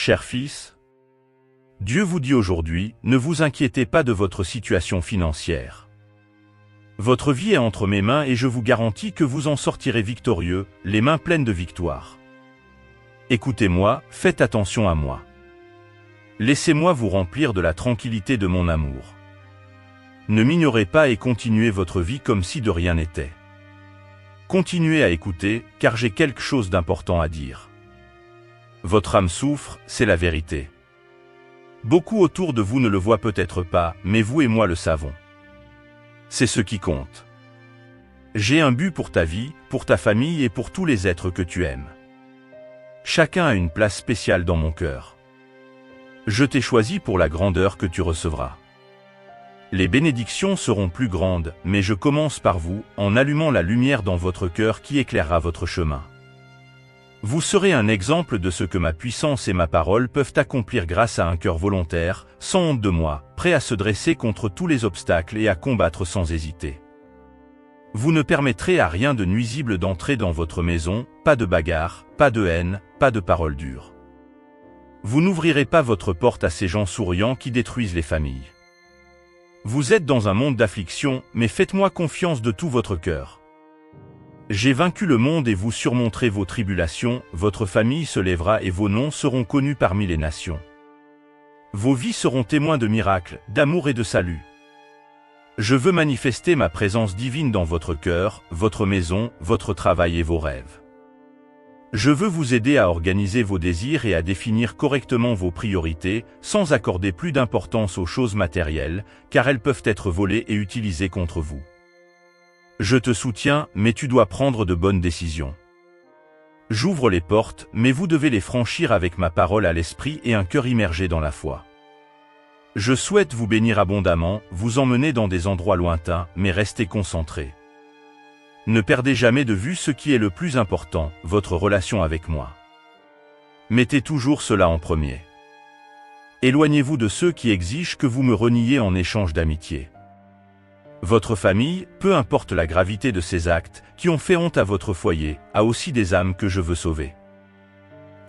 cher fils. Dieu vous dit aujourd'hui, ne vous inquiétez pas de votre situation financière. Votre vie est entre mes mains et je vous garantis que vous en sortirez victorieux, les mains pleines de victoire. Écoutez-moi, faites attention à moi. Laissez-moi vous remplir de la tranquillité de mon amour. Ne m'ignorez pas et continuez votre vie comme si de rien n'était. Continuez à écouter, car j'ai quelque chose d'important à dire. Votre âme souffre, c'est la vérité. Beaucoup autour de vous ne le voient peut-être pas, mais vous et moi le savons. C'est ce qui compte. J'ai un but pour ta vie, pour ta famille et pour tous les êtres que tu aimes. Chacun a une place spéciale dans mon cœur. Je t'ai choisi pour la grandeur que tu recevras. Les bénédictions seront plus grandes, mais je commence par vous, en allumant la lumière dans votre cœur qui éclairera votre chemin. Vous serez un exemple de ce que ma puissance et ma parole peuvent accomplir grâce à un cœur volontaire, sans honte de moi, prêt à se dresser contre tous les obstacles et à combattre sans hésiter. Vous ne permettrez à rien de nuisible d'entrer dans votre maison, pas de bagarre, pas de haine, pas de paroles dures. Vous n'ouvrirez pas votre porte à ces gens souriants qui détruisent les familles. Vous êtes dans un monde d'affliction, mais faites-moi confiance de tout votre cœur. J'ai vaincu le monde et vous surmonterez vos tribulations, votre famille se lèvera et vos noms seront connus parmi les nations. Vos vies seront témoins de miracles, d'amour et de salut. Je veux manifester ma présence divine dans votre cœur, votre maison, votre travail et vos rêves. Je veux vous aider à organiser vos désirs et à définir correctement vos priorités, sans accorder plus d'importance aux choses matérielles, car elles peuvent être volées et utilisées contre vous. Je te soutiens, mais tu dois prendre de bonnes décisions. J'ouvre les portes, mais vous devez les franchir avec ma parole à l'esprit et un cœur immergé dans la foi. Je souhaite vous bénir abondamment, vous emmener dans des endroits lointains, mais restez concentrés. Ne perdez jamais de vue ce qui est le plus important, votre relation avec moi. Mettez toujours cela en premier. Éloignez-vous de ceux qui exigent que vous me reniez en échange d'amitié. Votre famille, peu importe la gravité de ces actes, qui ont fait honte à votre foyer, a aussi des âmes que je veux sauver.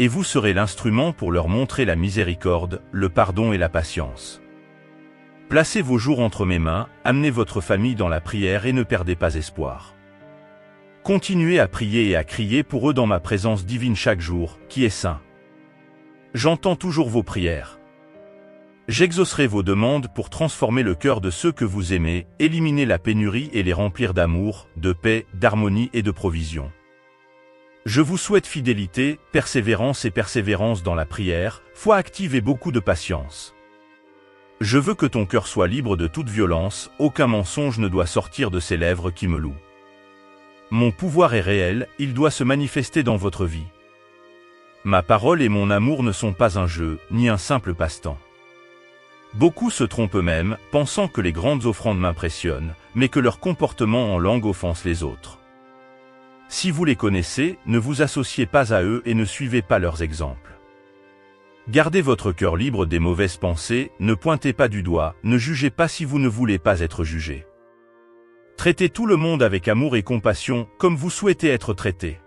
Et vous serez l'instrument pour leur montrer la miséricorde, le pardon et la patience. Placez vos jours entre mes mains, amenez votre famille dans la prière et ne perdez pas espoir. Continuez à prier et à crier pour eux dans ma présence divine chaque jour, qui est saint. J'entends toujours vos prières. J'exaucerai vos demandes pour transformer le cœur de ceux que vous aimez, éliminer la pénurie et les remplir d'amour, de paix, d'harmonie et de provision. Je vous souhaite fidélité, persévérance et persévérance dans la prière, foi active et beaucoup de patience. Je veux que ton cœur soit libre de toute violence, aucun mensonge ne doit sortir de ces lèvres qui me louent. Mon pouvoir est réel, il doit se manifester dans votre vie. Ma parole et mon amour ne sont pas un jeu, ni un simple passe-temps. Beaucoup se trompent eux-mêmes, pensant que les grandes offrandes m'impressionnent, mais que leur comportement en langue offense les autres. Si vous les connaissez, ne vous associez pas à eux et ne suivez pas leurs exemples. Gardez votre cœur libre des mauvaises pensées, ne pointez pas du doigt, ne jugez pas si vous ne voulez pas être jugé. Traitez tout le monde avec amour et compassion, comme vous souhaitez être traité.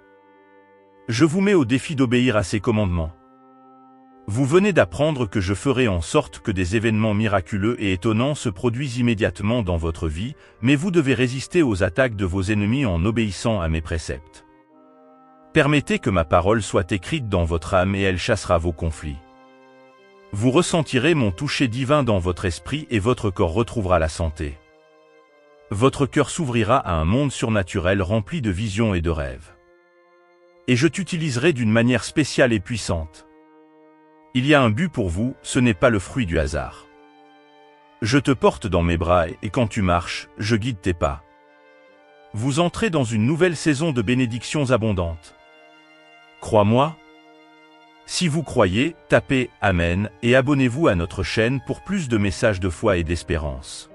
Je vous mets au défi d'obéir à ces commandements. Vous venez d'apprendre que je ferai en sorte que des événements miraculeux et étonnants se produisent immédiatement dans votre vie, mais vous devez résister aux attaques de vos ennemis en obéissant à mes préceptes. Permettez que ma parole soit écrite dans votre âme et elle chassera vos conflits. Vous ressentirez mon toucher divin dans votre esprit et votre corps retrouvera la santé. Votre cœur s'ouvrira à un monde surnaturel rempli de visions et de rêves. Et je t'utiliserai d'une manière spéciale et puissante. Il y a un but pour vous, ce n'est pas le fruit du hasard. Je te porte dans mes bras et quand tu marches, je guide tes pas. Vous entrez dans une nouvelle saison de bénédictions abondantes. Crois-moi. Si vous croyez, tapez « Amen » et abonnez-vous à notre chaîne pour plus de messages de foi et d'espérance.